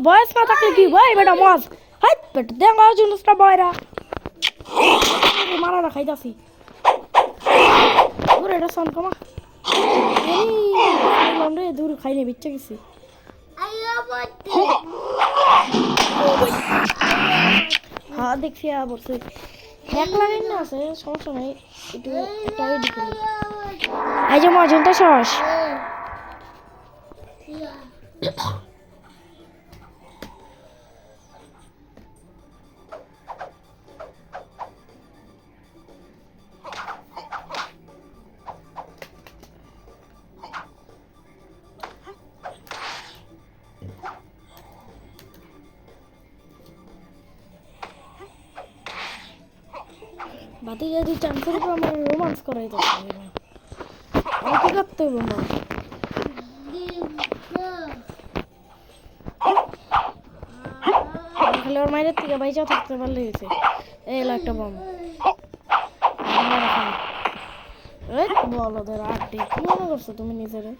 বয়স না থাকলে কি ভাই বেটা মাছ হাই বেটা দেখা জিনিসটা বয়রা মারা খাইতাছি দূর এটা সান কমা রে দূর খাইনি বিচ্ছা গেছি হ্যাঁ দেখছি বলছি এক লাগাই না আছে সমস্যা নাই একটু একটা রেডি করি এই যে মজনটা সস বাতি যদি চান্সের উপর আমার রোমান্স করাই যাচ্ছে আমার কি করতে হবে মা খালি ওর মায়ের থেকে বাইচা থাকতে পারলে হয়েছে এই হলো একটা বম বলো ধর আটটি কি মনে করছো তুমি নিজেরে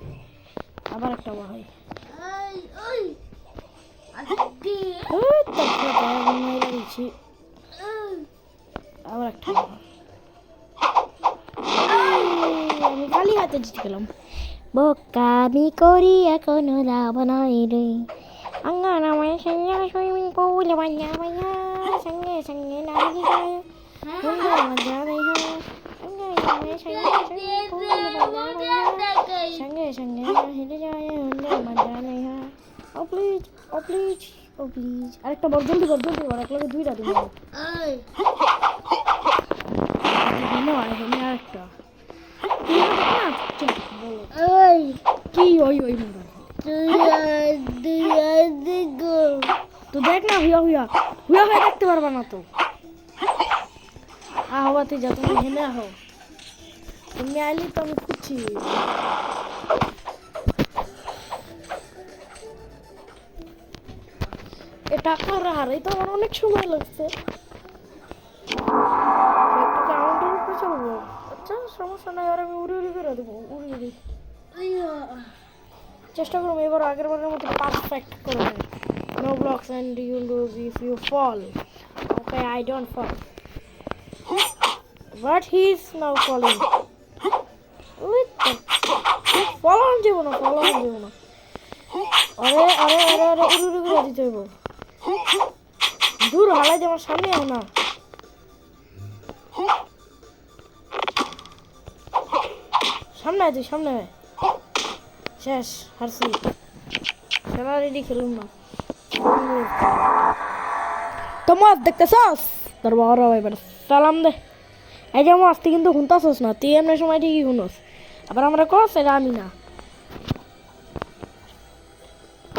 আবার একটা ভাই আবার একটা আমি খালি হাতে জিতে গেলাম বোকামি করি এখনো লাভ নাই রে আঙ্গানা মায়ের সঙ্গে সুইমিং পুল বাঞ্জা বাঞ্জা সঙ্গে সঙ্গে নাচি যায় বন্ধু মজা দেয় সঙ্গে সঙ্গে সঙ্গে হেঁটে যায় বন্ধু মজা নেই ও প্লিজ ও প্লিজ ও প্লিজ আরেকটা বল জলদি কর এক লাগে দুইটা দিন আরেকটা কি ওই ওই তো দেখ না হুয়া হুয়া হুয়া হুয়া দেখতে পারবা না তো আহবাতে যা তুমি হেনে আহ তুমি আইলি তো আমি খুঁজছি এটা করা হারাই তো আমার অনেক সময় লাগছে কাউন্টার উপরে চলবো আচ্ছা সমস্যা নাই আর আমি উড়ি উড়ি করে দেবো উড়ি উড়ি চেষ্টা করবো এবার আগের বারের মতো পারফেক্ট করে দেয় no blocks and you lose if you fall okay I don't fall but he's now falling fall on যাবো না আরে আরে আরে আরে উড়ি উড়ি করে দিতে হইব দূর হালাই আমার সামনে আও না সামনে তুই সামনে শেষ হারছি খেলা রেডি খেলুন না তো মাছ দেখতেছস তোর বড় ভাই বেটা সালাম দে এই যে মাছ তুই কিন্তু শুনতাছস না তুই এমনি সময় ঠিকই শুনস আবার আমরা কস এটা আমি না